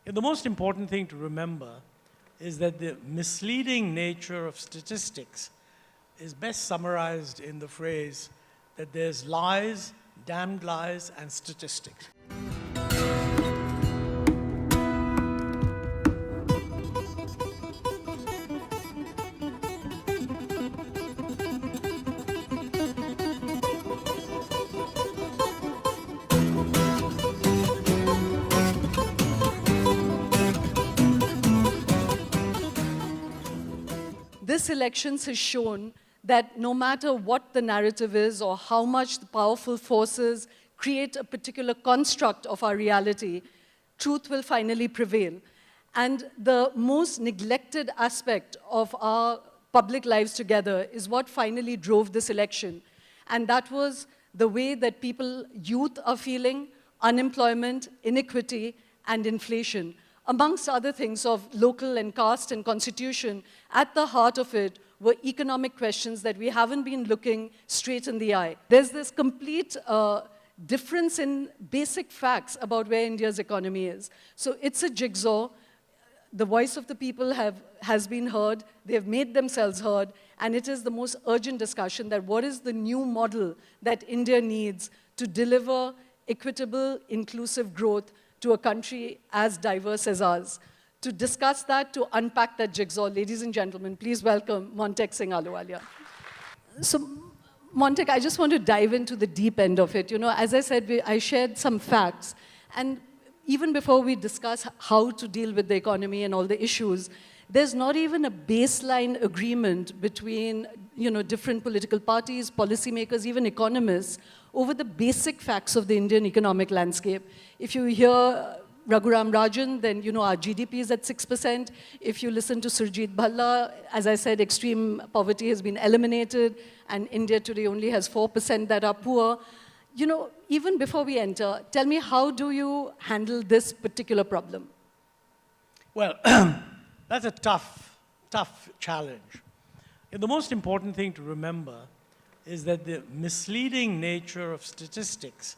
The most important thing to remember is that the misleading nature of statistics is best summarized in the phrase that there's lies, damned lies, and statistics. This elections has shown that no matter what the narrative is or how much the powerful forces create a particular construct of our reality, truth will finally prevail. And the most neglected aspect of our public lives together is what finally drove this election. And that was the way that youth are feeling unemployment, inequity, and inflation. Amongst other things of local and caste and constitution, at the heart of it were economic questions that we haven't been looking straight in the eye. There's this complete difference in basic facts about where India's economy is. So it's a jigsaw. The voice of the people has been heard. They've made themselves heard. And it is the most urgent discussion that what is the new model that India needs to deliver equitable, inclusive growth to a country as diverse as ours. To discuss that, to unpack that jigsaw, ladies and gentlemen, please welcome Montek Singh Ahluwalia. So, Montek, I just want to dive into the deep end of it. You know, as I said, I shared some facts. And even before we discuss how to deal with the economy and all the issues, there's not even a baseline agreement between, different political parties, policymakers, even economists, over the basic facts of the Indian economic landscape. If you hear Raghuram Rajan, then our GDP is at 6%. If you listen to Surjit Bhalla, as I said, extreme poverty has been eliminated, and India today only has 4% that are poor. Even before we enter, tell me, how do you handle this particular problem? Well, that's a tough challenge. The most important thing to remember is that the misleading nature of statistics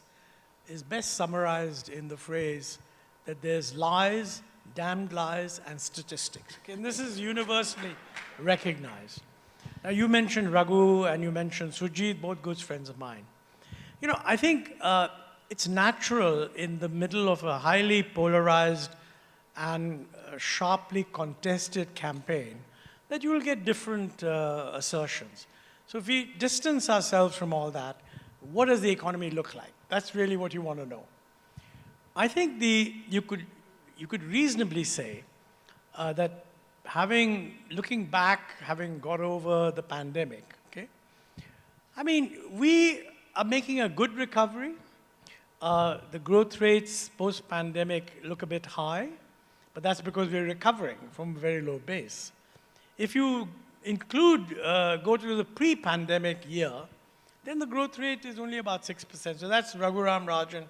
is best summarized in the phrase that there's lies, damned lies, and statistics. Okay? And this is universally recognized. Now, you mentioned Raghu and you mentioned Sujit, both good friends of mine. I think it's natural in the middle of a highly polarized and sharply contested campaign that you will get different assertions. So if we distance ourselves from all that, what does the economy look like? That's really what you want to know. I think you could reasonably say that looking back, having got over the pandemic, okay? I mean, we are making a good recovery. The growth rates post-pandemic look a bit high, but that's because we're recovering from a very low base. If you go to the pre-pandemic year, then the growth rate is only about 6%. So that's Raghuram Rajan,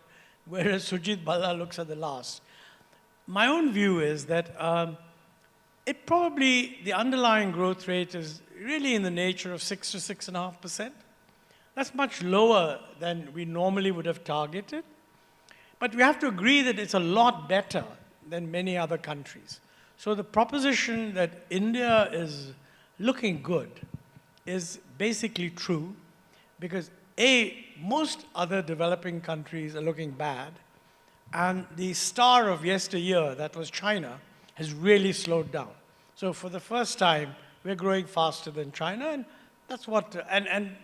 whereas Surjit Bhalla looks at the last. My own view is that the underlying growth rate is really in the nature of 6 to 6.5%. That's much lower than we normally would have targeted. But we have to agree that it's a lot better than many other countries. So the proposition that India is looking good is basically true because most other developing countries are looking bad, and the star of yesteryear, that was China, has really slowed down. So for the first time, we're growing faster than China, and that's and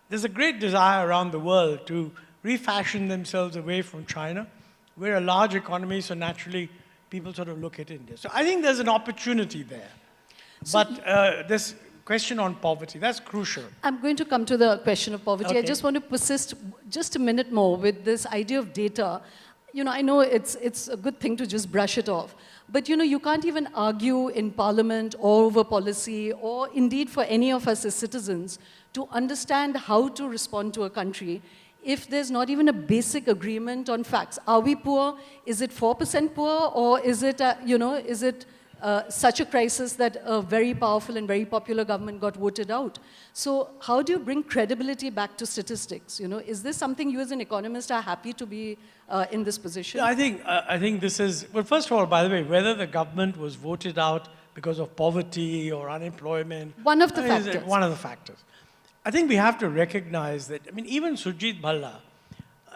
there's a great desire around the world to refashion themselves away from China. We're a large economy, so naturally people sort of look at India. So I think there's an opportunity there. But this question on poverty, that's crucial. I'm going to come to the question of poverty. Okay. I just want to persist just a minute more with this idea of data. I know it's a good thing to just brush it off. But, you can't even argue in parliament or over policy or indeed for any of us as citizens to understand how to respond to a country if there's not even a basic agreement on facts. Are we poor? Is it 4% poor? Or is it, such a crisis that a very powerful and very popular government got voted out. So how do you bring credibility back to statistics? You know, is this something you as an economist are happy to be in this position? Yeah, I think this is, well, first of all, by the way, whether the government was voted out because of poverty or unemployment. One of the factors. One of the factors. I think we have to recognize that, I mean, even Surjit Bhalla,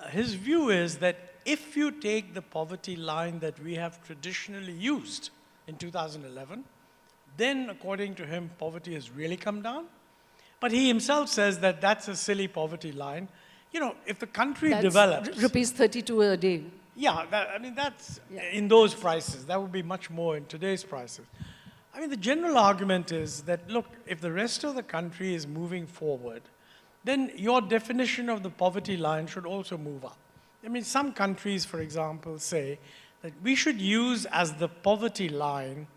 his view is that if you take the poverty line that we have traditionally used in 2011, then according to him, poverty has really come down. But he himself says that that's a silly poverty line. You know, if the country develops... Rupees 32 a day. Yeah, I mean, that's in those prices. That would be much more in today's prices. I mean, the general argument is that, look, if the rest of the country is moving forward, then your definition of the poverty line should also move up. I mean, some countries, for example, say that we should use as the poverty line,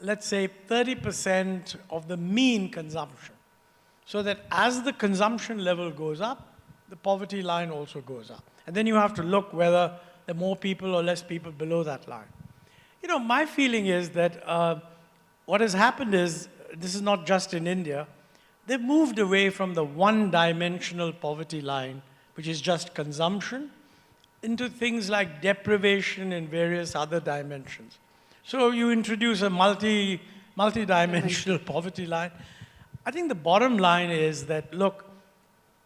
let's say 30% of the mean consumption. So that as the consumption level goes up, the poverty line also goes up. And then you have to look whether there are more people or less people below that line. You know, my feeling is that what has happened is, this is not just in India, they've moved away from the one-dimensional poverty line, which is just consumption, into things like deprivation and various other dimensions. So you introduce a multi-dimensional poverty line. I think the bottom line is that, look,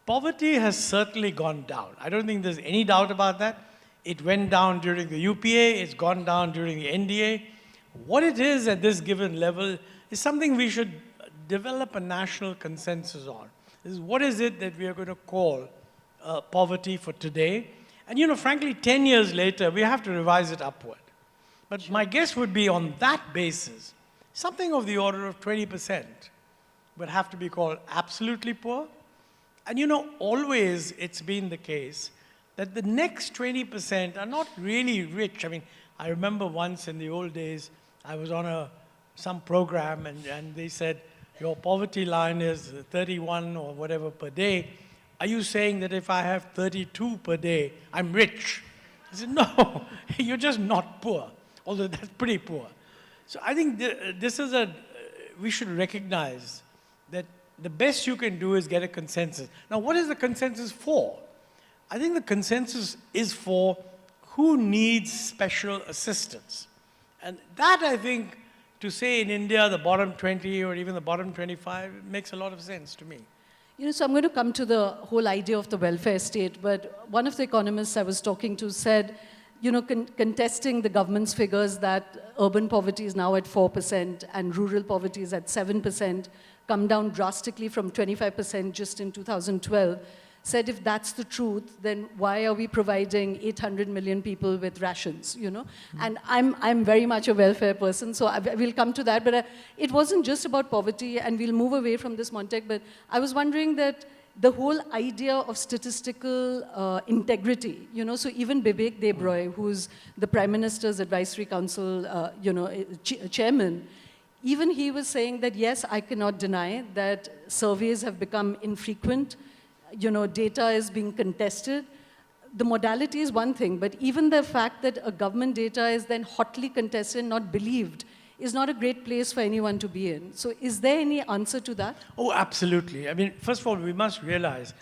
poverty has certainly gone down. I don't think there's any doubt about that. It went down during the UPA, it's gone down during the NDA. What it is at this given level is something we should develop a national consensus on. What is it that we are going to call poverty for today? And you know, frankly, 10 years later, we have to revise it upward. But my guess would be on that basis, something of the order of 20% would have to be called absolutely poor. And you know, always it's been the case that the next 20% are not really rich. I mean, I remember once in the old days, I was on some program and they said, your poverty line is 31 or whatever per day. Are you saying that if I have 32 per day, I'm rich? I said, no, you're just not poor, although that's pretty poor. So I think this is we should recognize that the best you can do is get a consensus. Now, what is the consensus for? I think the consensus is for who needs special assistance. And that, I think, to say in India, the bottom 20 or even the bottom 25, makes a lot of sense to me. You know, so I'm going to come to the whole idea of the welfare state, but one of the economists I was talking to said, you know, contesting the government's figures that urban poverty is now at 4% and rural poverty is at 7%, come down drastically from 25% just in 2012, said if that's the truth, then why are we providing 800 million people with rations, you know? Mm-hmm. And I'm very much a welfare person, so we'll come to that. But it wasn't just about poverty, and we'll move away from this, Montek, but I was wondering that the whole idea of statistical integrity, you know, so even Bibek Debroy, who's the Prime Minister's Advisory Council, you know, chairman, even he was saying that, yes, I cannot deny that surveys have become infrequent, you know, data is being contested. The modality is one thing, but even the fact that a government data is then hotly contested and not believed is not a great place for anyone to be in. So is there any answer to that? Oh, absolutely. I mean, first of all, we must realize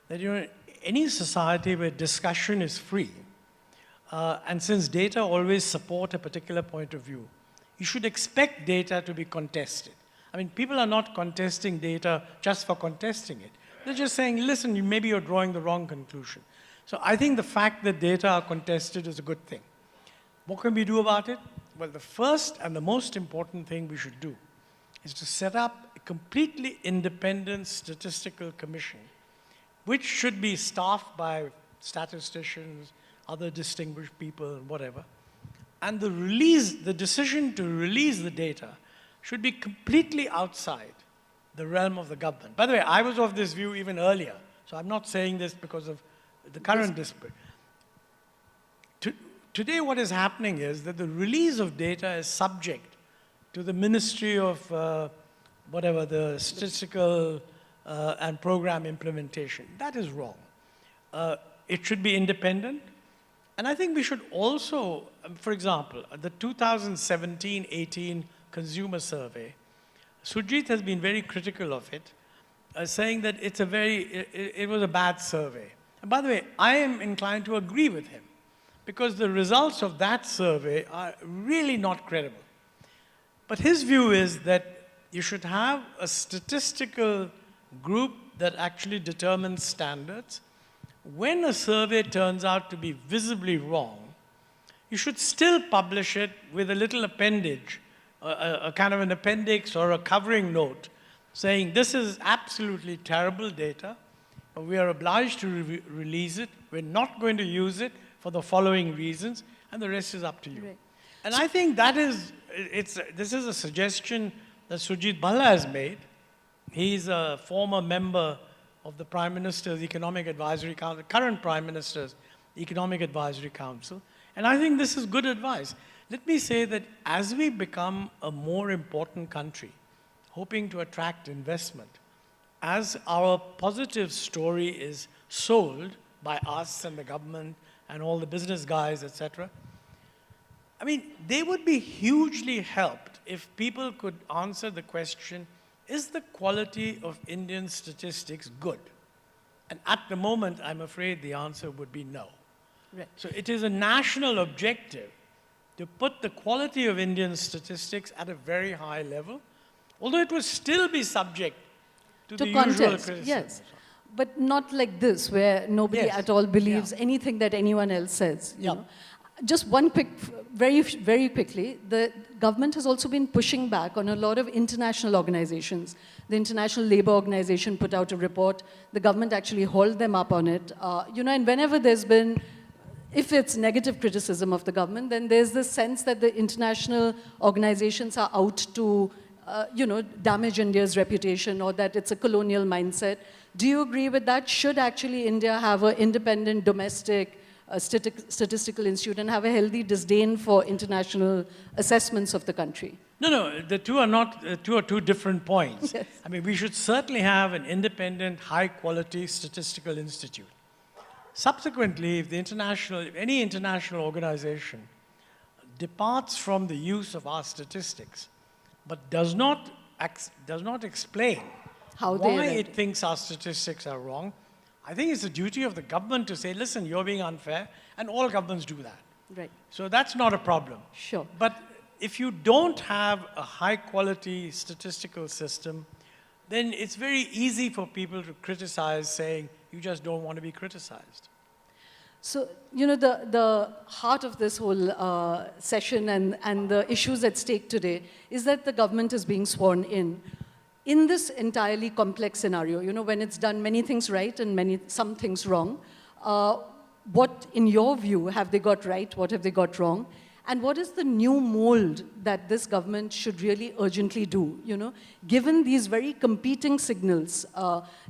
that, you know, any society where discussion is free, and since data always support a particular point of view, you should expect data to be contested. I mean, people are not contesting data just for contesting it. They're just saying, listen, maybe you're drawing the wrong conclusion. So I think the fact that data are contested is a good thing. What can we do about it? Well, the first and the most important thing we should do is to set up a completely independent statistical commission, which should be staffed by statisticians, other distinguished people, and whatever. And the decision to release the data should be completely outside the realm of the government. By the way, I was of this view even earlier, so I'm not saying this because of the current dispute. Today what is happening is that the release of data is subject to the Ministry of whatever, the Statistical and Program Implementation. That is wrong. It should be independent. And I think we should also, for example, the 2017-18 consumer survey. Sujit has been very critical of it, saying that it was a bad survey. And by the way, I am inclined to agree with him, because the results of that survey are really not credible. But his view is that you should have a statistical group that actually determines standards. When a survey turns out to be visibly wrong, you should still publish it with a little appendage, a kind of an appendix or a covering note, saying this is absolutely terrible data, but we are obliged to release it. We're not going to use it for the following reasons, and the rest is up to you. Right. And I think that is, this is a suggestion that Sujit Bhalla has made. He's a former member of the Prime Minister's Economic Advisory Council, current Prime Minister's Economic Advisory Council. And I think this is good advice. Let me say that as we become a more important country, hoping to attract investment, as our positive story is sold by us and the government and all the business guys, etc., I mean, they would be hugely helped if people could answer the question, is the quality of Indian statistics good? And at the moment, I'm afraid the answer would be no. Right. So it is a national objective to put the quality of Indian statistics at a very high level, although it would still be subject to the usual contest, criticism. yes. But not like this, where nobody Yes. at all believes Yeah. anything that anyone else says. You Yeah. know? Just one quick, very quickly, the government has also been pushing back on a lot of international organizations. The International Labour Organization put out a report. The government actually hauled them up on it. And whenever there's been, if it's negative criticism of the government, then there's this sense that the international organizations are out to, damage India's reputation, or that it's a colonial mindset. Do you agree with that? Should actually India have an independent domestic statistical institute and have a healthy disdain for international assessments of the country? No, the two are two different points. Yes. I mean, we should certainly have an independent, high-quality statistical institute. Subsequently, if any international organization departs from the use of our statistics, but does not explain How they why arrived. it thinks our statistics are wrong, I think it's the duty of the government to say, listen, you're being unfair, and all governments do that. Right. So that's not a problem. Sure. But if you don't have a high-quality statistical system, then it's very easy for people to criticize, saying, you just don't want to be criticized. So, the heart of this whole session and the issues at stake today is that the government is being sworn in. In this entirely complex scenario, when it's done many things right and some things wrong, what, in your view, have they got right? What have they got wrong? And what is the new mold that this government should really urgently do? Given these very competing signals,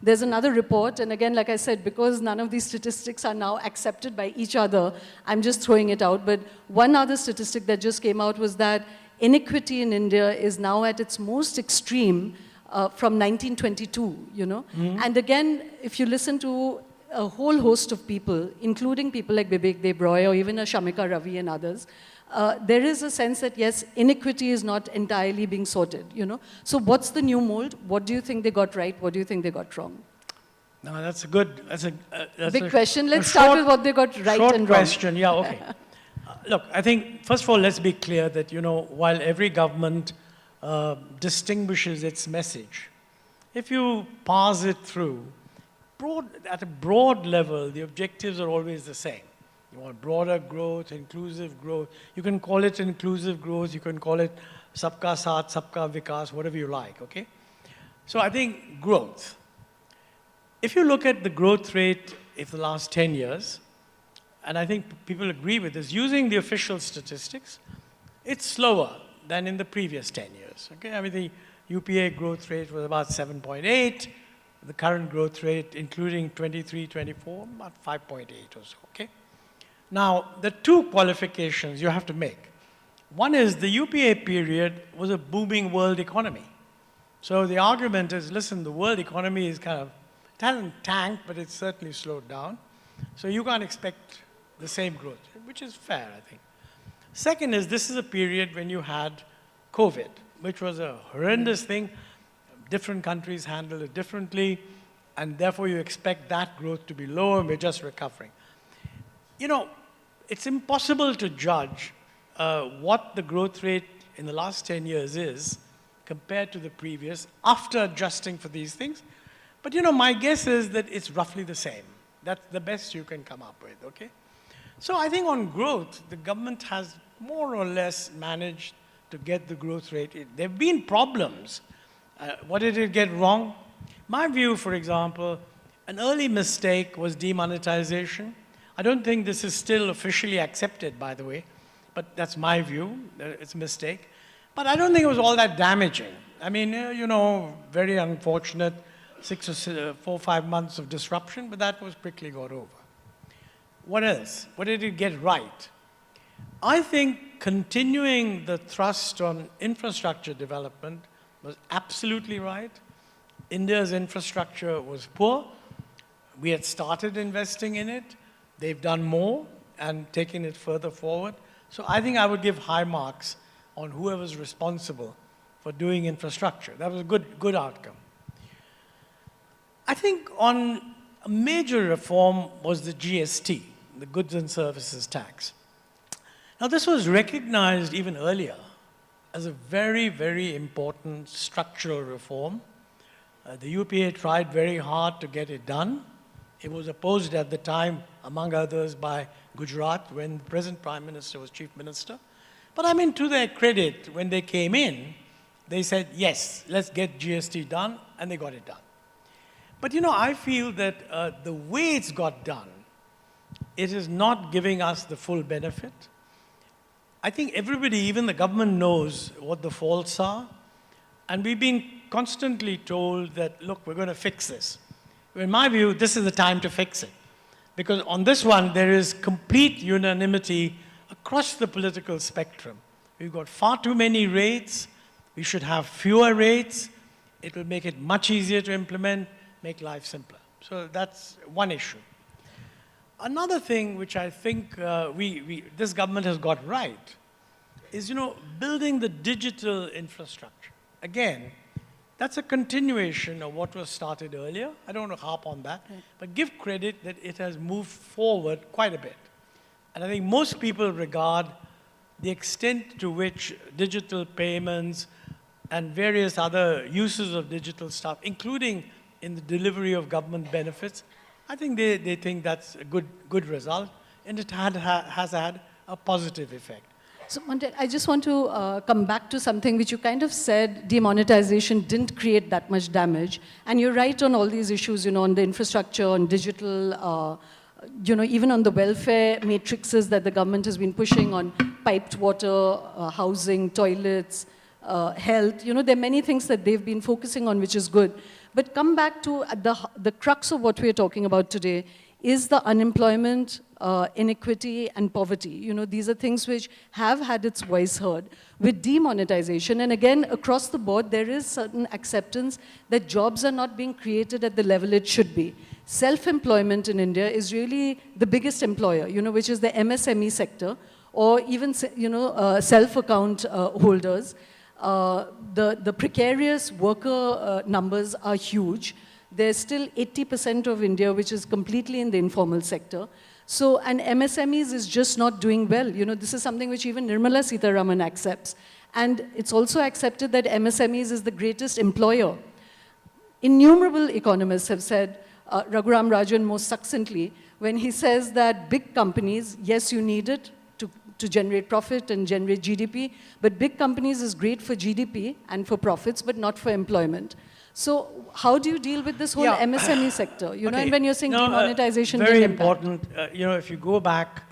there's another report, and again, like I said, because none of these statistics are now accepted by each other, I'm just throwing it out. But one other statistic that just came out was that inequity in India is now at its most extreme from 1922, Mm-hmm. And again, if you listen to a whole host of people, including people like Bibek Deb Roy or even a Shamika Ravi and others, there is a sense that, yes, inequity is not entirely being sorted, So what's the new mold? What do you think they got right? What do you think they got wrong? No, that's a big question. Let's start with what they got right and wrong. Question, yeah, okay. Look, I think, first of all, let's be clear that, while every government distinguishes its message, if you parse it through, at a broad level, the objectives are always the same. You want broader growth, inclusive growth. You can call it inclusive growth. You can call it Sabka Saath, Sabka Vikas, whatever you like, okay? So I think growth. If you look at the growth rate of the last 10 years, and I think people agree with this, using the official statistics, it's slower than in the previous 10 years, okay? I mean, the UPA growth rate was about 7.8. The current growth rate, including 23, 24, about 5.8 or so, okay? Now, the two qualifications you have to make. One is the UPA period was a booming world economy. So the argument is, listen, the world economy is it hasn't tanked, but it's certainly slowed down. So you can't expect the same growth, which is fair, I think. Second is, this is a period when you had COVID. which was a horrendous thing. Different countries handle it differently, and therefore you expect that growth to be lower, and we're just recovering. You know, it's impossible to judge what the growth rate in the last 10 years is compared to the previous after adjusting for these things. But you know, my guess is that it's roughly the same. That's the best you can come up with, okay? So I think on growth, the government has more or less managed to get the growth rate. There have been problems. What did it get wrong? My view, for example, an early mistake was demonetization. I don't think this is still officially accepted, by the way, but that's my view. It's a mistake. But I don't think it was all that damaging. I mean, you know, very unfortunate, 4 or 5 months of disruption, but that was quickly got over. What else? What did it get right? I think continuing the thrust on infrastructure development was absolutely right. India's infrastructure was poor. We had started investing in it. They've done more and taken it further forward. So I think I would give high marks on whoever's responsible for doing infrastructure. That was a good outcome. I think on a major reform was the GST, the Goods and Services Tax. Now this was recognized even earlier as a very, very important structural reform. The UPA tried very hard to get it done. It was opposed at the time, among others, by Gujarat when the present Prime Minister was Chief Minister. But I mean, to their credit, when they came in, they said, yes, let's get GST done, and they got it done. But you know, I feel that the way it's got done, it is not giving us the full benefit. I think everybody, even the government, knows what the faults are. And we've been constantly told that, look, we're going to fix this. In my view, this is the time to fix it. Because on this one, there is complete unanimity across the political spectrum. We've got far too many rates. We should have fewer rates. It will make it much easier to implement, make life simpler. So that's one issue. Another thing which I think this government has got right is, you know, building the digital infrastructure. Again, that's a continuation of what was started earlier. I don't want to harp on that, but give credit that it has moved forward quite a bit. And I think most people regard the extent to which digital payments and various other uses of digital stuff, including in the delivery of government benefits, I think they think that's a good result, and it has had a positive effect. So, Montek, I just want to come back to something which you kind of said, demonetization didn't create that much damage. And you're right on all these issues, you know, on the infrastructure, on digital, you know, even on the welfare matrices that the government has been pushing on piped water, housing, toilets, health. You know, there are many things that they've been focusing on, which is good. But come back to the crux of what we're talking about today is the unemployment, inequity, and poverty. You know, these are things which have had its voice heard. With demonetization, and again, across the board, there is certain acceptance that jobs are not being created at the level it should be. Self-employment in India is really the biggest employer, you know, which is the MSME sector, or even, you know, self-account holders. The precarious worker numbers are huge. There's still 80% of India which is completely in the informal sector. So, and MSMEs is just not doing well. You know, this is something which even Nirmala Sitharaman accepts. And it's also accepted that MSMEs is the greatest employer. Innumerable economists have said, Raghuram Rajan most succinctly, when he says that big companies, yes, you need it to generate profit and generate GDP, but big companies is great for GDP and for profits, but not for employment. So how do you deal with this whole MSME sector? You know, and when you're saying demonetization, very important. You know, if you go back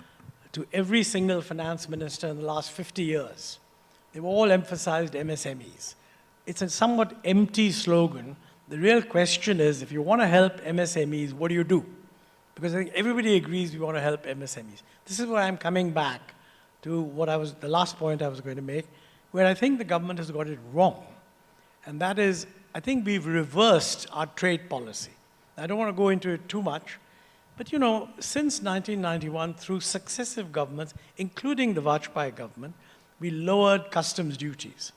to every single finance minister in the last 50 years, they've all emphasized MSMEs. It's a somewhat empty slogan. The real question is, if you want to help MSMEs, what do you do? Because I think everybody agrees we want to help MSMEs. This is where I'm coming back to what the last point I was going to make, where I think the government has got it wrong. And that is, I think we've reversed our trade policy. I don't want to go into it too much, but you know, since 1991, through successive governments, including the Vajpayee government, we lowered customs duties.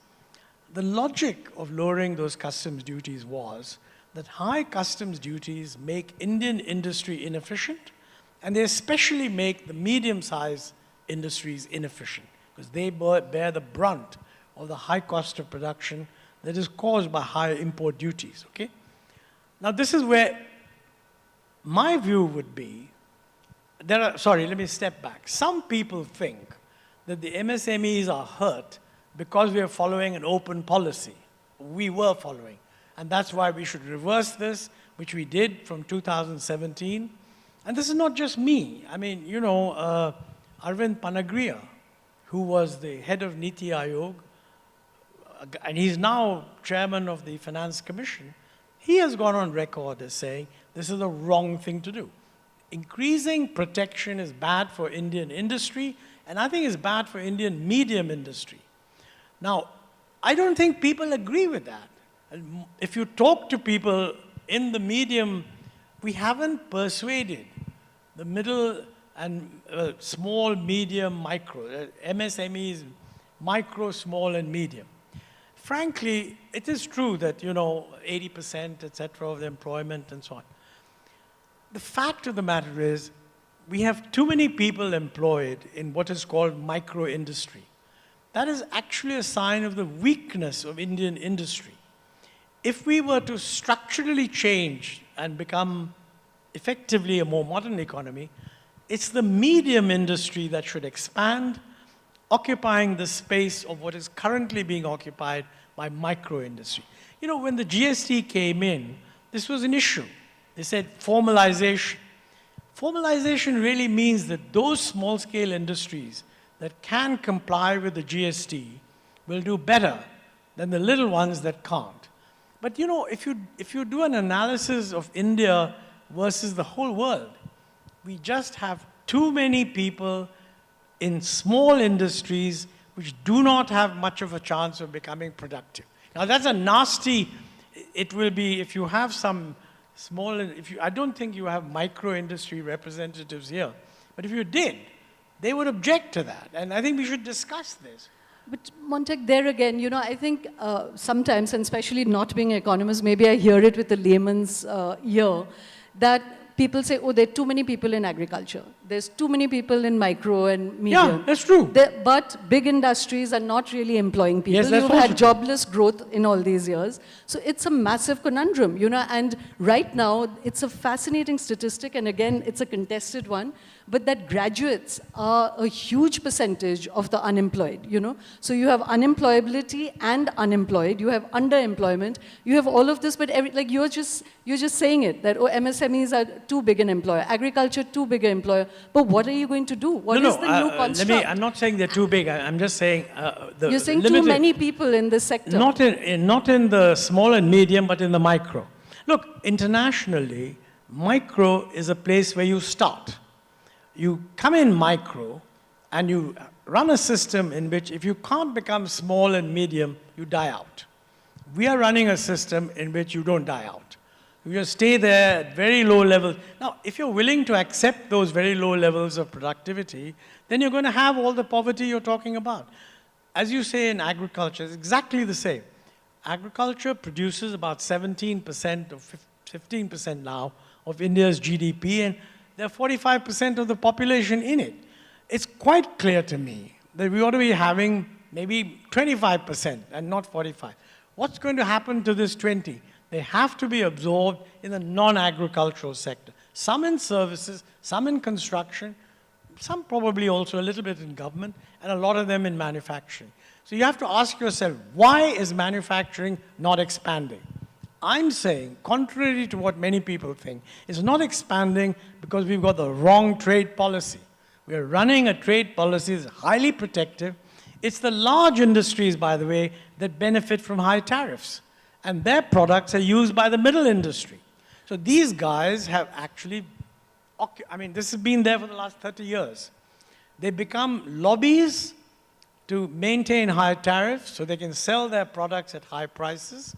the logic of lowering those customs duties was that high customs duties make Indian industry inefficient, and they especially make the medium-sized industries inefficient, because they bear the brunt of the high cost of production that is caused by high import duties, okay? Now this is where my view would be, sorry, let me step back. Some people think that the MSMEs are hurt because we are following an open policy. We were following. And that's why we should reverse this, which we did from 2017. And this is not just me. I mean, you know, Arvind Panagriya, who was the head of Niti Aayog, and he's now chairman of the Finance Commission, he has gone on record as saying this is the wrong thing to do. Increasing protection is bad for Indian industry, and I think it's bad for Indian medium industry. Now, I don't think people agree with that. If you talk to people in the medium, we haven't persuaded the middle and small, medium, micro, MSMEs, micro, small, and medium. Frankly, it is true that, you know, 80%, et cetera, of the employment and so on. The fact of the matter is, we have too many people employed in what is called micro industry. That is actually a sign of the weakness of Indian industry. If we were to structurally change and become effectively a more modern economy, it's the medium industry that should expand, occupying the space of what is currently being occupied by micro industry. You know, when the GST came in, this was an issue. They said formalization. Formalization really means that those small-scale industries that can comply with the GST will do better than the little ones that can't. But you know, if you do an analysis of India versus the whole world, we just have too many people in small industries which do not have much of a chance of becoming productive. Now that's a nasty, it will be, if you have some small, I don't think you have micro industry representatives here, but if you did, they would object to that. And I think we should discuss this. But Montek, there again, you know, I think sometimes, and especially not being an economist, maybe I hear it with the layman's ear, that people say, oh, there are too many people in agriculture. There's too many people in micro and medium. Yeah, that's true. But big industries are not really employing people. Yes, that's You've also had jobless growth in all these years. So it's a massive conundrum, you know, and right now it's a fascinating statistic, and again, it's a contested one, but that graduates are a huge percentage of the unemployed, you know. So you have unemployability and unemployed, you have underemployment, you have all of this, but like you're just saying it, that oh, MSMEs are too big an employer, agriculture too big an employer, but what are you going to do? What is the new construct? I'm not saying they're too big, I'm just saying you're saying too many people in this sector. Not in the small and medium, but in the micro. Look, internationally, micro is a place where you start. You come in micro and you run a system in which if you can't become small and medium, you die out. We are running a system in which you don't die out. You just stay there at very low levels. Now, if you're willing to accept those very low levels of productivity, then you're going to have all the poverty you're talking about. As you say in agriculture, it's exactly the same. Agriculture produces about 17% or 15% now of India's GDP, and there are 45% of the population in it. It's quite clear to me that we ought to be having maybe 25% and not 45. What's going to happen to this 20? They have to be absorbed in the non-agricultural sector. Some in services, some in construction, some probably also a little bit in government, and a lot of them in manufacturing. So you have to ask yourself, why is manufacturing not expanding? I'm saying, contrary to what many people think, it's not expanding because we've got the wrong trade policy. We're running a trade policy that's highly protective. It's the large industries, by the way, that benefit from high tariffs. And their products are used by the middle industry. So these guys have actually, I mean, this has been there for the last 30 years. They become lobbies to maintain high tariffs so they can sell their products at high prices.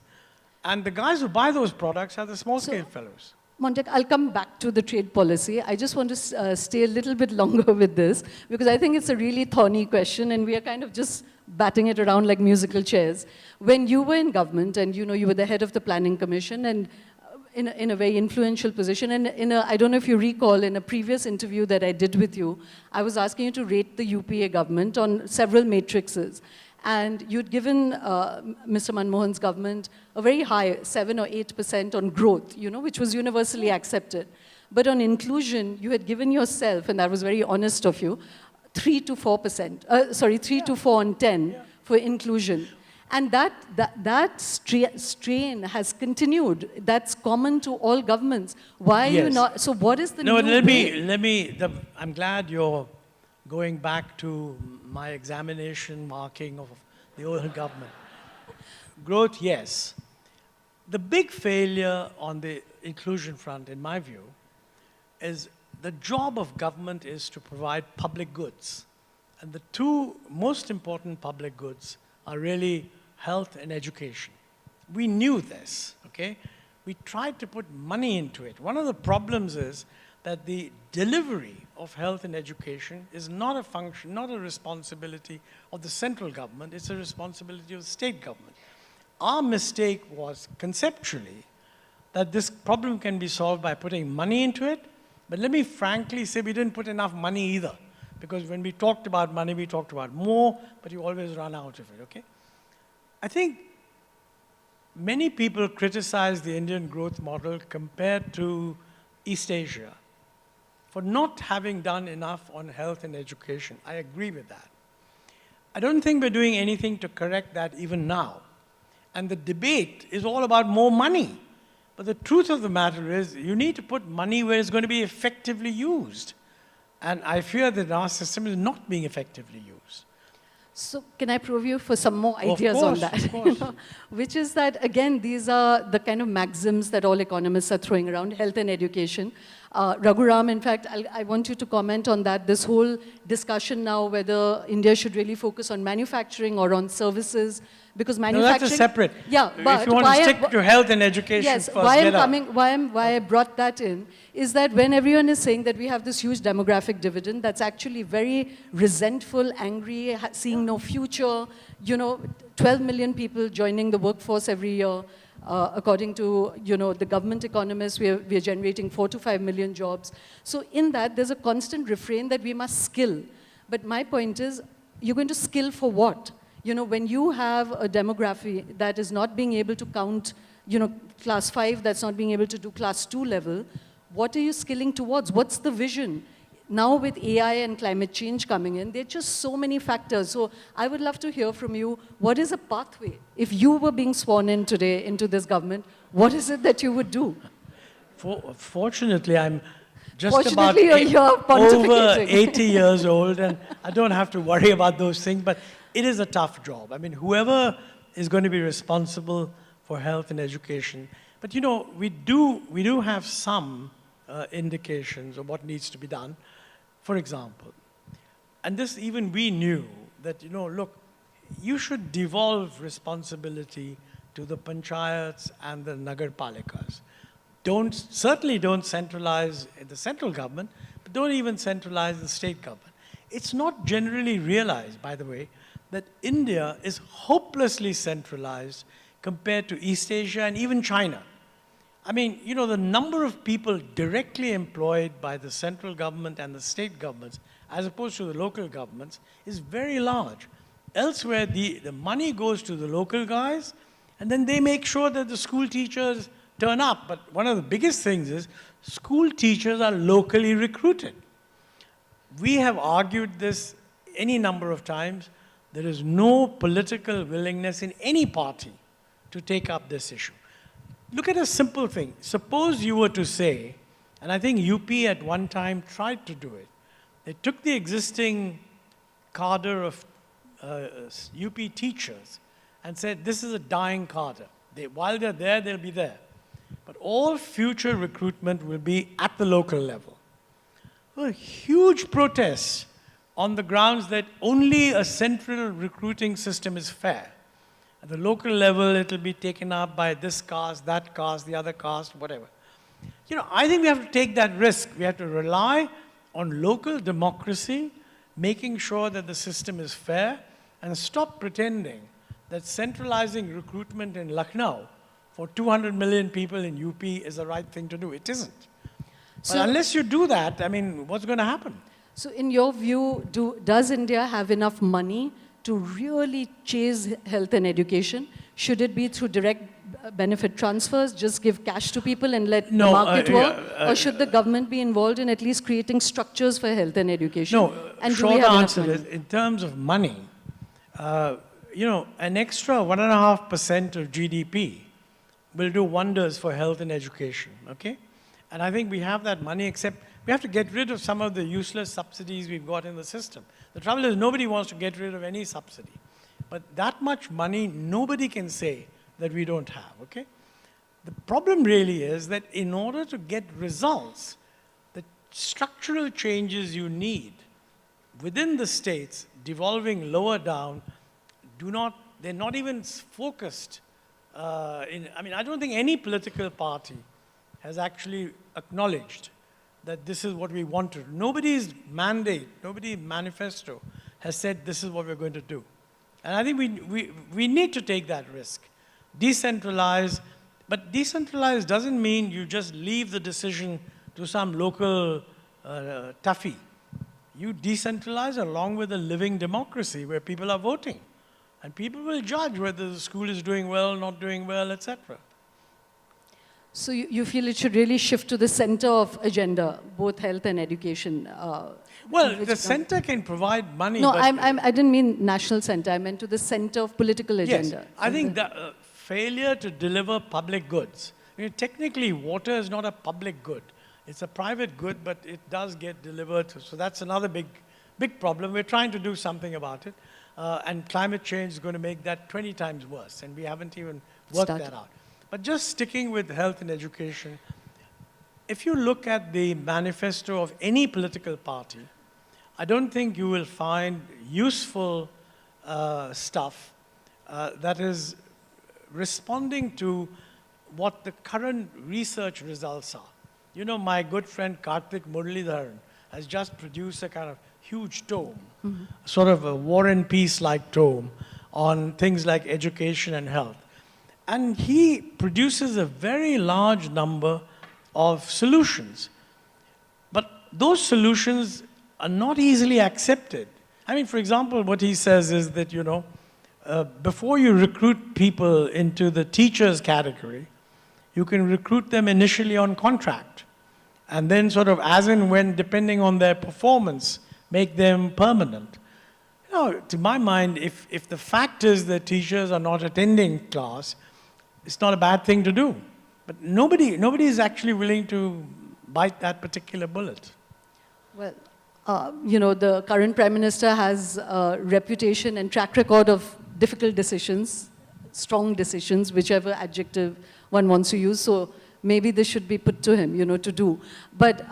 And the guys who buy those products are the small-scale fellows. Montek, I'll come back to the trade policy. I just want to stay a little bit longer with this, because I think it's a really thorny question, and we are kind of just batting it around like musical chairs. When you were in government and you were the head of the Planning Commission and in a very influential position, and I don't know if you recall, in a previous interview that I did with you, I was asking you to rate the UPA government on several matrices. And you'd given Mr. Manmohan's government a very high 7 or 8% on growth, which was universally accepted. But on inclusion, you had given yourself, and that was very honest of you, 3 to 4%, 3 to 4 on 10 for inclusion. And that strain has continued. That's common to all governments. Why are you not? So what is the new way? I'm glad you're going back to my examination marking of the old government. Growth, yes. The big failure on the inclusion front, in my view, is the job of government is to provide public goods. And the two most important public goods are really health and education. We knew this, okay? We tried to put money into it. One of the problems is that the delivery of health and education is not a function, not a responsibility of the central government, it's a responsibility of the state government. Our mistake was conceptually that this problem can be solved by putting money into it, but let me frankly say we didn't put enough money either, because when we talked about money, we talked about more, but you always run out of it, okay? I think many people criticize the Indian growth model compared to East Asia for not having done enough on health and education. I agree with that. I don't think we're doing anything to correct that even now. And the debate is all about more money. But the truth of the matter is you need to put money where it's going to be effectively used. And I fear that our system is not being effectively used. So can I prove you for some more ideas on that? Of course. Which is that, again, these are the kind of maxims that all economists are throwing around, health and education. Raghuram, in fact, I want you to comment on that, this whole discussion now whether India should really focus on manufacturing or on services, because manufacturing... No, that's a separate. Yeah, but if you want to stick to health and education yes, first, why I brought that in is that when everyone is saying that we have this huge demographic dividend, that's actually very resentful, angry, seeing no future, 12 million people joining the workforce every year. According to the government economists, we are generating 4 to 5 million jobs. So in that, there's a constant refrain that we must skill. But my point is, you're going to skill for what? When you have a demography that is not being able to count, class 5, that's not being able to do class 2 level, what are you skilling towards? What's the vision? Now with AI and climate change coming in, there are just so many factors. So I would love to hear from you, what is a pathway? If you were being sworn in today into this government, what is it that you would do? Fortunately, I'm just Fortunately, about over 80 years old, and I don't have to worry about those things, but it is a tough job. I mean, whoever is going to be responsible for health and education, but we do have some indications of what needs to be done. For example, and this even we knew that, look, you should devolve responsibility to the panchayats and the nagar palikas. Certainly don't centralize the central government, but don't even centralize the state government. It's not generally realized, by the way, that India is hopelessly centralized compared to East Asia and even China. I mean, the number of people directly employed by the central government and the state governments, as opposed to the local governments, is very large. Elsewhere, the money goes to the local guys, and then they make sure that the school teachers turn up. But one of the biggest things is school teachers are locally recruited. We have argued this any number of times. There is no political willingness in any party to take up this issue. Look at a simple thing. Suppose you were to say, and I think UP at one time tried to do it. They took the existing cadre of UP teachers and said, this is a dying cadre. While they're there, they'll be there. But all future recruitment will be at the local level. A huge protest on the grounds that only a central recruiting system is fair. At the local level, it'll be taken up by this caste, that caste, the other caste, whatever. I think we have to take that risk. We have to rely on local democracy, making sure that the system is fair, and stop pretending that centralizing recruitment in Lucknow for 200 million people in UP is the right thing to do. It isn't. So, but unless you do that, I mean, what's going to happen? So in your view, does India have enough money to really chase health and education? Should it be through direct benefit transfers, just give cash to people and let the market work? Or should the government be involved in at least creating structures for health and education? No, and short answer is, in terms of money, you know, an extra 1.5% of GDP will do wonders for health and education, okay? And I think we have that money, except we have to get rid of some of the useless subsidies we've got in the system. The trouble is nobody wants to get rid of any subsidy. But that much money, nobody can say that we don't have, okay? The problem really is that in order to get results, the structural changes you need within the states, devolving lower down, they're not even focused I mean, I don't think any political party has actually acknowledged that this is what we want to do. Nobody's mandate, nobody's manifesto has said this is what we're going to do. And I think we need to take that risk. Decentralize, but decentralize doesn't mean you just leave the decision to some local toughie. You decentralize along with a living democracy where people are voting. And people will judge whether the school is doing well, not doing well, etc. So you feel it should really shift to the center of agenda, both health and education? Well, the center can provide money. No, I didn't mean national center. I meant to the center of political agenda. Yes, I think the failure to deliver public goods. You know, technically, water is not a public good. It's a private good, but it does get delivered. So that's another big problem. We're trying to do something about it. And climate change is going to make that 20 times worse. And we haven't even worked that out. But just sticking with health and education, if you look at the manifesto of any political party, I don't think you will find useful stuff that is responding to what the current research results are. You know, my good friend Karthik Muralidharan has just produced a kind of huge tome, sort of a War and Peace-like tome on things like education and health. And he produces a very large number of solutions. But those solutions are not easily accepted. I mean, for example, what he says is that, you know, before you recruit people into the teachers category, you can recruit them initially on contract. And then sort of as and when, depending on their performance, make them permanent. You know, to my mind, if the fact is that teachers are not attending class, it's not a bad thing to do. But nobody is actually willing to bite that particular bullet. Well, you know, the current Prime Minister has a reputation and track record of difficult decisions, strong decisions, whichever adjective one wants to use. So maybe this should be put to him, you know, to do. But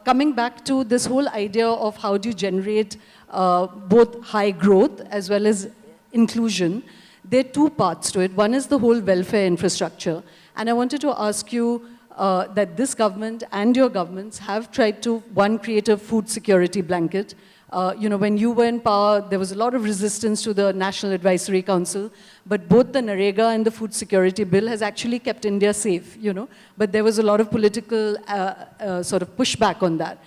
coming back to this whole idea of how do you generate both high growth as well as inclusion, there are two parts to it. One is the whole welfare infrastructure. And I wanted to ask you that this government and your governments have tried to, one, create a food security blanket. You know, when you were in power, there was a lot of resistance to the National Advisory Council, but both the NREGA and the Food Security Bill has actually kept India safe, you know, but there was a lot of political sort of pushback on that.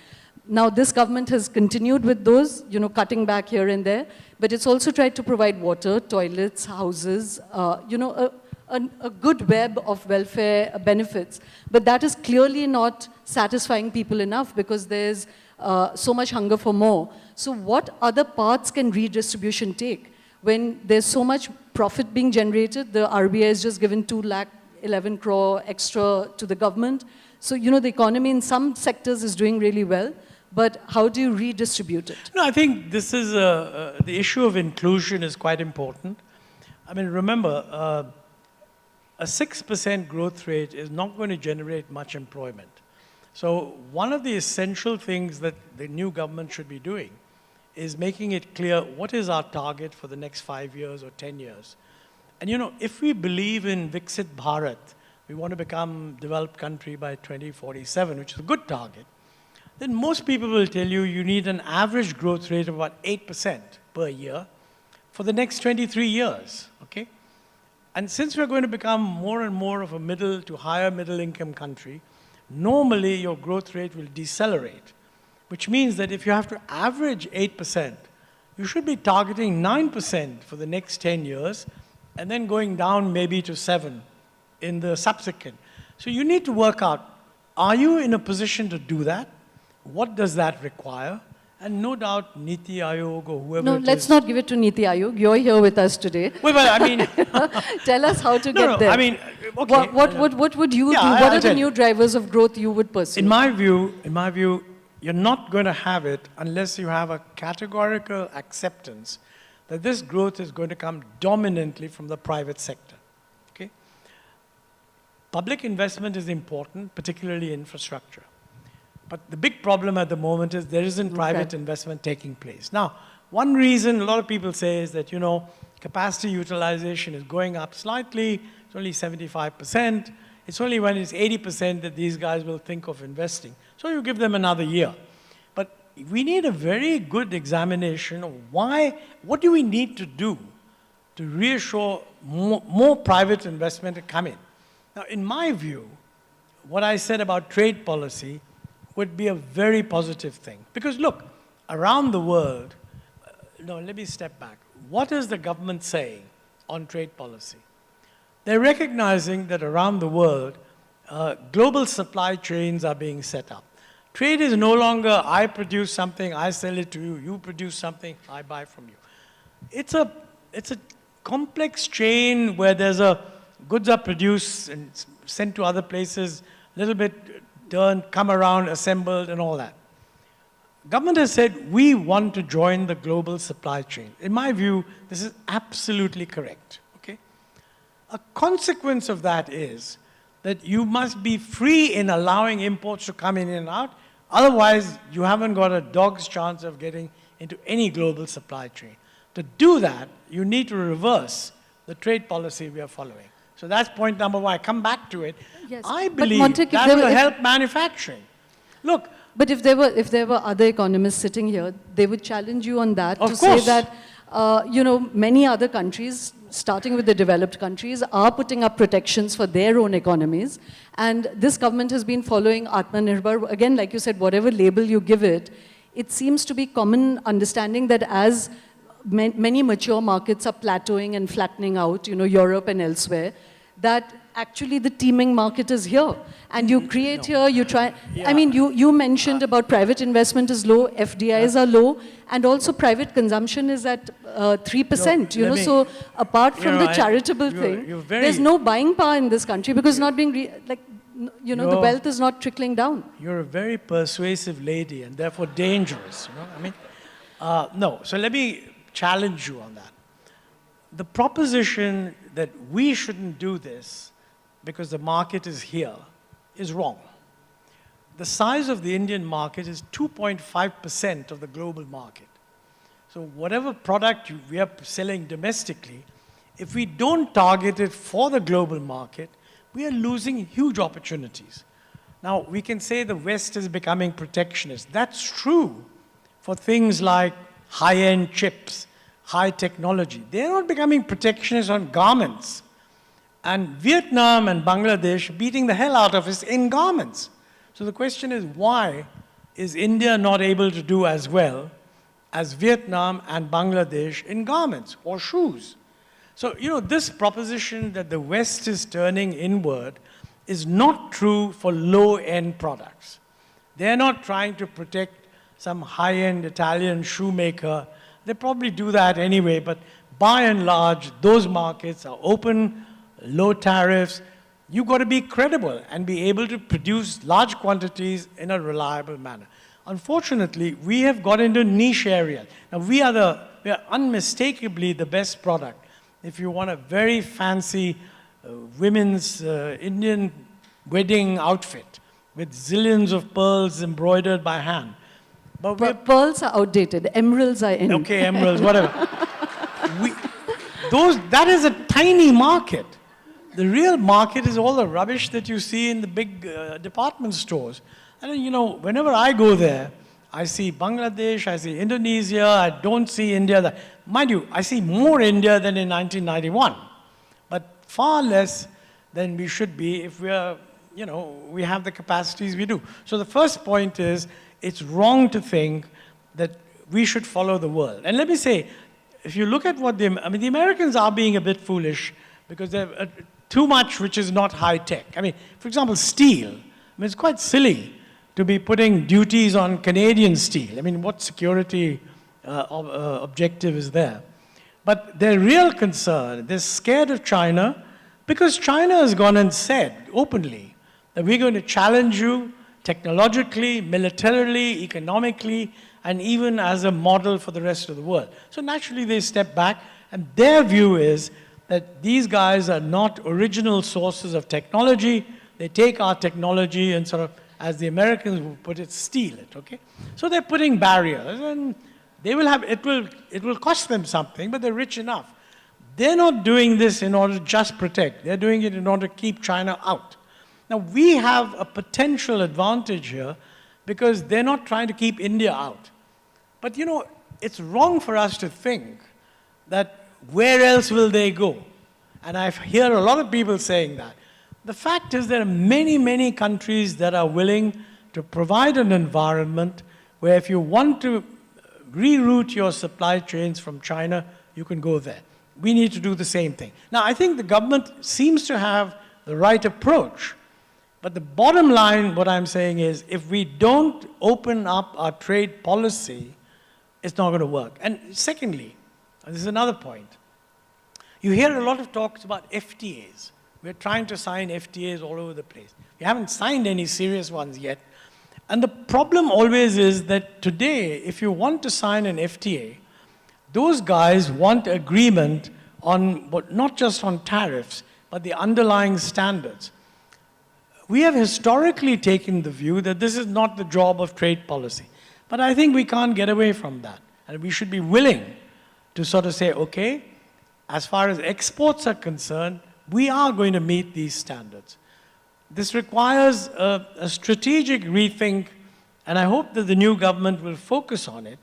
Now, this government has continued with those, you know, cutting back here and there, but it's also tried to provide water, toilets, houses, you know, a good web of welfare benefits. But that is clearly not satisfying people enough because there's so much hunger for more. So what other paths can redistribution take? When there's so much profit being generated, the RBI has just given 211 crore extra to the government. So, you know, the economy in some sectors is doing really well, but how do you redistribute it? No, I think this is, the issue of inclusion is quite important. I mean, remember, a 6% growth rate is not going to generate much employment. So one of the essential things that the new government should be doing is making it clear what is our target for the next 5 years or 10 years. And you know, if we believe in Viksit Bharat, we want to become a developed country by 2047, which is a good target, then most people will tell you you need an average growth rate of about 8% per year for the next 23 years, okay? And since we're going to become more and more of a middle to higher middle income country, normally your growth rate will decelerate, which means that if you have to average 8%, you should be targeting 9% for the next 10 years, and then going down maybe to 7 in the subsequent. So you need to work out, are you in a position to do that? What does that require? And no doubt Niti Aayog or whoever No, let's not give it to Niti Aayog. You're here with us today. Well, I mean... Tell us how to get there. I mean, okay. What would you do? What are the new drivers of growth you would pursue? In my view, you're not going to have it unless you have a categorical acceptance that this growth is going to come dominantly from the private sector. Okay? Public investment is important, particularly infrastructure. But the big problem at the moment is there isn't private investment taking place. Now, one reason a lot of people say is that, capacity utilization is going up slightly. It's only 75%. It's only when it's 80% that these guys will think of investing. So you give them another year. But we need a very good examination of what do we need to do to reassure more private investment to come in. Now, in my view, what I said about trade policy would be a very positive thing. Because look, around the world, let me step back. What is the government saying on trade policy? They're recognizing that around the world, global supply chains are being set up. Trade is no longer, I produce something, I sell it to you, you produce something, I buy from you. It's a complex chain where goods are produced and sent to other places, a little bit turned, come around, assembled, and all that. Government has said, we want to join the global supply chain. In my view, this is absolutely correct, okay? A consequence of that is that you must be free in allowing imports to come in and out, otherwise you haven't got a dog's chance of getting into any global supply chain. To do that, you need to reverse the trade policy we are following. So that's point number one. I come back to it. Yes. I believe Montek, that will help manufacturing. Look. But if there were other economists sitting here, they would challenge you on that Of to course. say that, many other countries, starting with the developed countries, are putting up protections for their own economies. And this government has been following Atmanirbhar. Again, like you said, whatever label you give it, it seems to be common understanding that as many mature markets are plateauing and flattening out, Europe and elsewhere, that actually the teeming market is here. And you create here, you try, Yeah. I mean, you mentioned about private investment is low, FDIs are low, and also private consumption is at 3%, so apart from the charitable thing, there's no buying power in this country because it's not being, the wealth is not trickling down. You're a very persuasive lady and therefore dangerous, no, so let me challenge you on that. The proposition that we shouldn't do this because the market is here is wrong. The size of the Indian market is 2.5% of the global market. So whatever product we are selling domestically, if we don't target it for the global market, we are losing huge opportunities. Now, we can say the West is becoming protectionist. That's true for things like high-end chips, high technology. They're not becoming protectionist on garments. And Vietnam and Bangladesh beating the hell out of us in garments. So the question is, why is India not able to do as well as Vietnam and Bangladesh in garments or shoes? So, this proposition that the West is turning inward is not true for low-end products. They're not trying to protect some high-end Italian shoemaker. They probably do that anyway, but by and large, those markets are open, low tariffs. You've got to be credible and be able to produce large quantities in a reliable manner. Unfortunately, we have got into niche areas. Now, we are unmistakably the best product. If you want a very fancy women's Indian wedding outfit with zillions of pearls embroidered by hand. But pearls are outdated. Emeralds are in. Okay, emeralds, whatever. That is a tiny market. The real market is all the rubbish that you see in the big department stores. And whenever I go there, I see Bangladesh, I see Indonesia, I don't see India. Mind you, I see more India than in 1991, but far less than we should be if we are, we have the capacities we do. So the first point is, it's wrong to think that we should follow the world. And let me say, if you look at what the Americans are being a bit foolish because they're too much which is not high tech. For example, steel. It's quite silly to be putting duties on Canadian steel. What security objective is there? But their real concern, they're scared of China because China has gone and said openly that we're going to challenge you technologically, militarily, economically, and even as a model for the rest of the world. So naturally they step back, and their view is that these guys are not original sources of technology. They take our technology and sort of, as the Americans would put it, steal it, okay? So they're putting barriers, and they will have, it will cost them something, but they're rich enough. They're not doing this in order to just protect. They're doing it in order to keep China out. Now, we have a potential advantage here because they're not trying to keep India out. But it's wrong for us to think that where else will they go? And I hear a lot of people saying that. The fact is there are many, many countries that are willing to provide an environment where if you want to reroute your supply chains from China, you can go there. We need to do the same thing. Now, I think the government seems to have the right approach. But the bottom line, what I'm saying is, if we don't open up our trade policy, it's not going to work. And secondly, and this is another point, you hear a lot of talks about FTAs. We're trying to sign FTAs all over the place. We haven't signed any serious ones yet. And the problem always is that today, if you want to sign an FTA, those guys want agreement on, not just on tariffs, but the underlying standards. We have historically taken the view that this is not the job of trade policy. But I think we can't get away from that. And we should be willing to sort of say, okay, as far as exports are concerned, we are going to meet these standards. This requires a strategic rethink, and I hope that the new government will focus on it.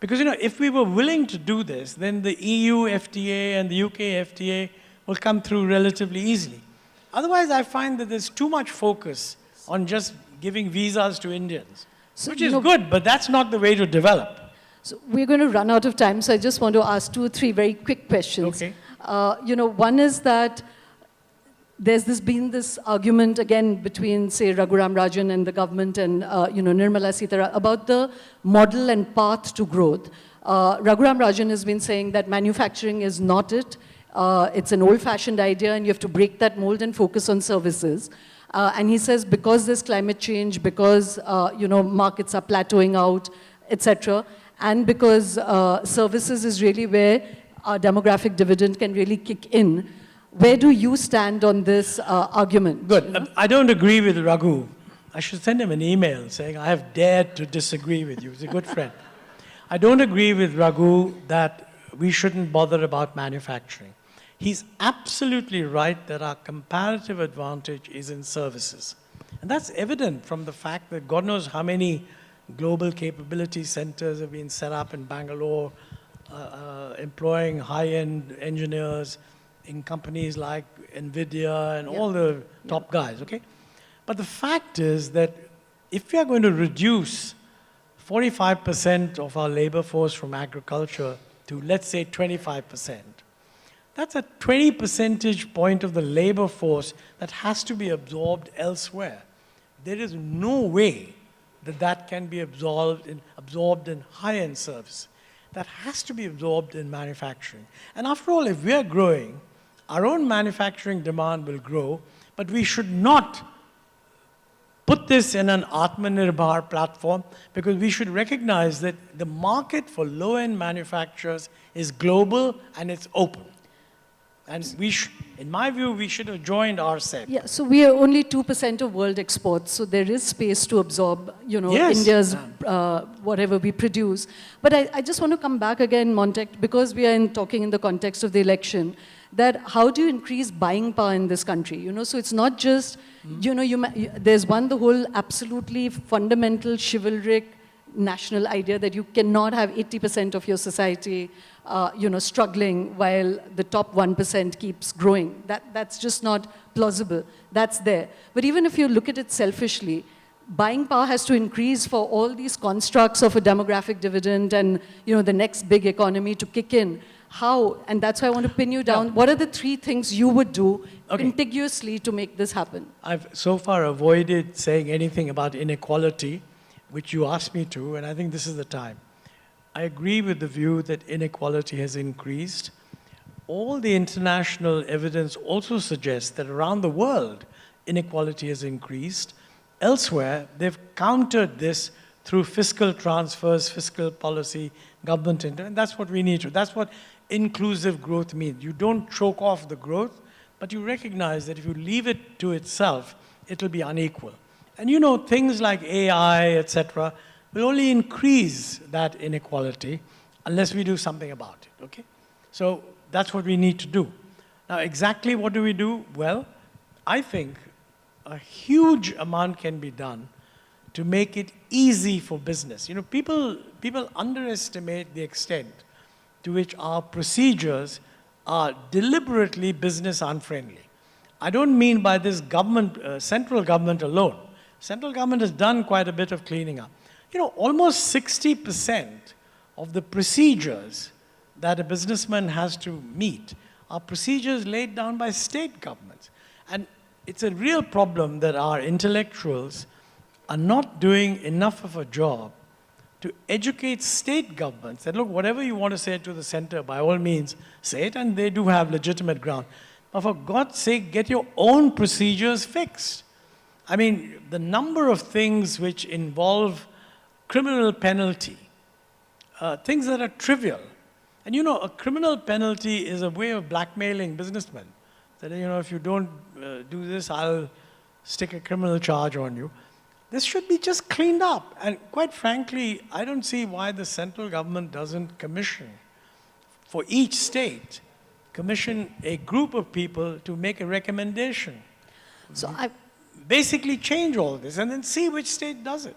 Because, if we were willing to do this, then the EU FTA and the UK FTA will come through relatively easily. Otherwise, I find that there's too much focus on just giving visas to Indians, which is good, but that's not the way to develop. So we're going to run out of time, so I just want to ask 2 or 3 very quick questions. Okay. One is that there's been this argument, again, between, say, Raghuram Rajan and the government and, Nirmala Sitharaman about the model and path to growth. Raghuram Rajan has been saying that manufacturing is not it. It's an old-fashioned idea, and you have to break that mold and focus on services. And he says because there's climate change, because markets are plateauing out, etc., and because services is really where our demographic dividend can really kick in. Where do you stand on this argument? Good. I don't agree with Raghu. I should send him an email saying I have dared to disagree with you. He's a good friend. I don't agree with Raghu that we shouldn't bother about manufacturing. He's absolutely right that our comparative advantage is in services. And that's evident from the fact that God knows how many global capability centers have been set up in Bangalore, employing high-end engineers in companies like NVIDIA and all the top guys, okay? But the fact is that if we are going to reduce 45% of our labor force from agriculture to, let's say, 25%, that's a 20 percentage point of the labor force that has to be absorbed elsewhere. There is no way that that can be absorbed in high-end service. That has to be absorbed in manufacturing. And after all, if we are growing, our own manufacturing demand will grow, but we should not put this in an Atmanirbhar platform, because we should recognize that the market for low-end manufacturers is global and it's open. And in my view, we should have joined RCEP. Yeah, so we are only 2% of world exports, so there is space to absorb, Yes. India's whatever we produce. But I just want to come back again, Montek, because we are talking in the context of the election, that how do you increase buying power in this country? So it's not just, there's the whole absolutely fundamental chivalric, national idea that you cannot have 80% of your society, struggling while the top 1% keeps growing. That's just not plausible. That's there. But even if you look at it selfishly, buying power has to increase for all these constructs of a demographic dividend and the next big economy to kick in. How? And that's why I want to pin you down. Yeah. What are the 3 things you would do contiguously to make this happen? I've so far avoided saying anything about inequality, which you asked me to, and I think this is the time. I agree with the view that inequality has increased. All the international evidence also suggests that around the world, inequality has increased. Elsewhere, they've countered this through fiscal transfers, fiscal policy, government, and that's what we need to. That's what inclusive growth means. You don't choke off the growth, but you recognize that if you leave it to itself, it'll be unequal. And things like AI, etc., will only increase that inequality unless we do something about it, okay? So that's what we need to do. Now, exactly what do we do? Well, I think a huge amount can be done to make it easy for business. People underestimate the extent to which our procedures are deliberately business unfriendly. I don't mean by this government, central government alone. Central government has done quite a bit of cleaning up. Almost 60% of the procedures that a businessman has to meet are procedures laid down by state governments. And it's a real problem that our intellectuals are not doing enough of a job to educate state governments that, look, whatever you want to say to the center, by all means, say it, and they do have legitimate ground. But for God's sake, get your own procedures fixed. I mean, the number of things which involve criminal penalty, things that are trivial. And a criminal penalty is a way of blackmailing businessmen. That, if you don't do this, I'll stick a criminal charge on you. This should be just cleaned up. And quite frankly, I don't see why the central government doesn't commission, for each state, commission a group of people to make a recommendation. So basically change all this and then see which state does it.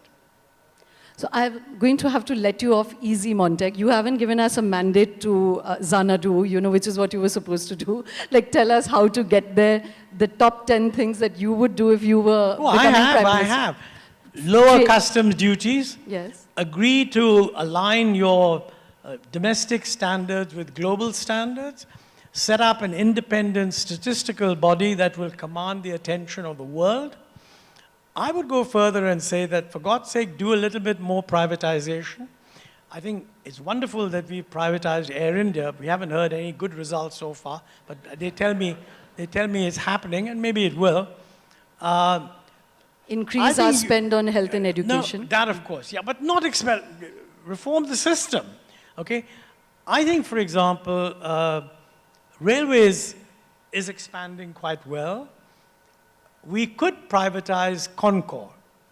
So I'm going to have to let you off easy, Montek. You haven't given us a mandate to Xanadu, which is what you were supposed to do. Like, tell us how to get there, the top 10 things that you would do if you were becoming Prime Minister. I have. Lower customs duties. Yes. Agree to align your domestic standards with global standards. Set up an independent statistical body that will command the attention of the world. I would go further and say that, for God's sake, do a little bit more privatization. I think it's wonderful that we've privatized Air India. We haven't heard any good results so far, but they tell me it's happening, and maybe it will. Increase our spend on health and education. No, that of course, yeah, but not reform the system, okay? I think, for example, railways is expanding quite well. We could privatize Concor.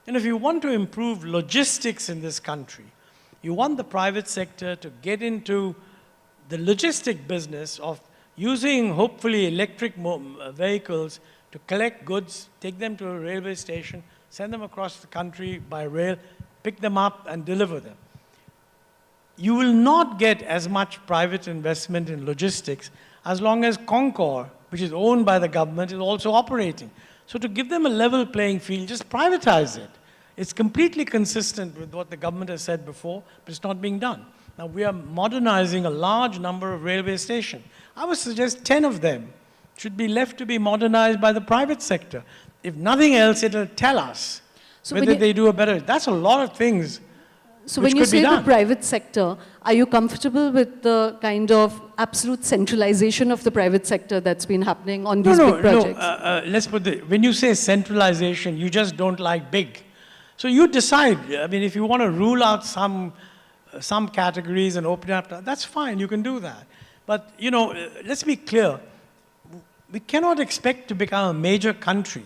And if you want to improve logistics in this country, you want the private sector to get into the logistic business of using, hopefully, electric vehicles to collect goods, take them to a railway station, send them across the country by rail, pick them up and deliver them. You will not get as much private investment in logistics as long as Concor, which is owned by the government, is also operating. So to give them a level playing field, just privatize it. It's completely consistent with what the government has said before, but it's not being done. Now, we are modernizing a large number of railway stations. I would suggest 10 of them should be left to be modernized by the private sector. If nothing else, it'll tell us whether they do a better. That's a lot of things. So when you say the private sector, are you comfortable with the kind of absolute centralization of the private sector that's been happening on these big projects? Let's put it, when you say centralization, you just don't like big. So you decide. I mean, if you want to rule out some categories and open up, that's fine, you can do that. But, let's be clear. We cannot expect to become a major country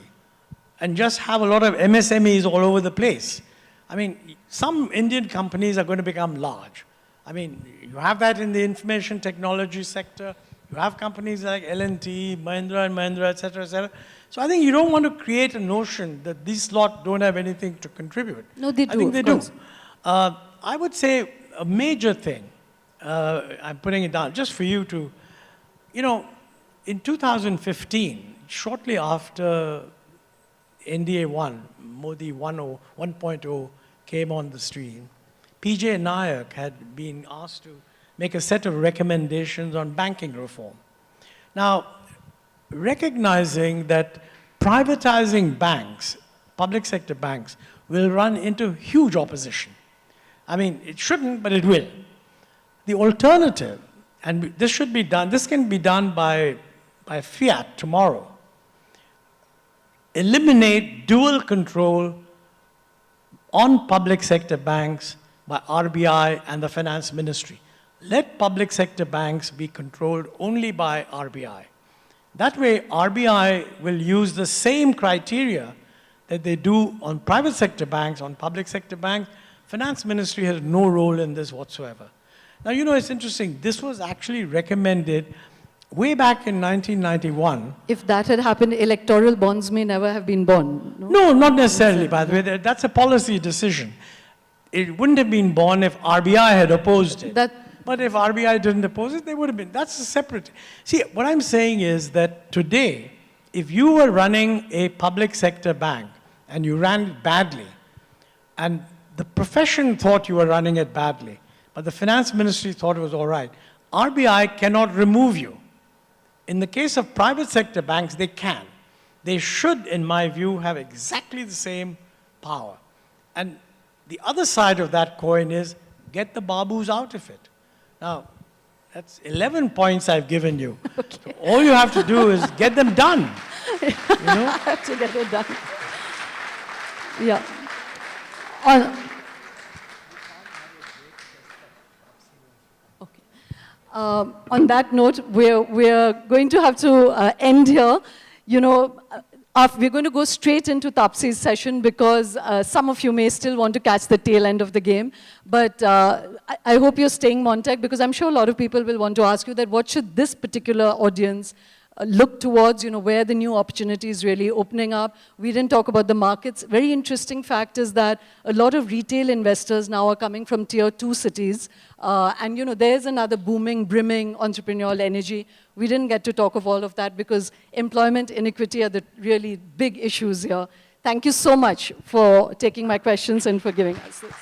and just have a lot of MSMEs all over the place. I mean, some Indian companies are going to become large. I mean, you have that in the information technology sector. You have companies like L&T, Mahindra & Mahindra, et cetera, et cetera. So I think you don't want to create a notion that these lot don't have anything to contribute. No, they do. I think they do. I would say a major thing, I'm putting it down just for you to, in 2015, shortly after NDA 1, Modi 1.0 came on the stream, PJ Nayak had been asked to make a set of recommendations on banking reform. Now, recognizing that privatizing banks, public sector banks, will run into huge opposition. I mean, it shouldn't, but it will. The alternative, and this should be done, this can be done by fiat tomorrow. Eliminate dual control on public sector banks by RBI and the finance ministry. Let public sector banks be controlled only by RBI. That way, RBI will use the same criteria that they do on private sector banks, on public sector banks. Finance ministry has no role in this whatsoever. Now, it's interesting. This was actually recommended way back in 1991. If that had happened, electoral bonds may never have been born. No, not necessarily, by the way. That's a policy decision. It wouldn't have been born if RBI had opposed it. But if RBI didn't oppose it, they would have been. That's a separate. See, what I'm saying is that today, if you were running a public sector bank and you ran it badly, and the profession thought you were running it badly, but the finance ministry thought it was all right, RBI cannot remove you. In the case of private sector banks, they can. They should, in my view, have exactly the same power. And the other side of that coin is get the babus out of it. Now, that's 11 points I've given you. Okay. All you have to do is get them done. I have to get it done. Yeah. On that note, we're going to have to end here. We're going to go straight into Tapsi's session because some of you may still want to catch the tail end of the game. But I hope you're staying, Montek, because I'm sure a lot of people will want to ask you that what should this particular audience look towards, where the new opportunities really opening up. We didn't talk about the markets. Very interesting fact is that a lot of retail investors now are coming from tier 2 cities. And there's another booming, brimming entrepreneurial energy. We didn't get to talk of all of that because employment inequity are the really big issues here. Thank you so much for taking my questions and for giving us this.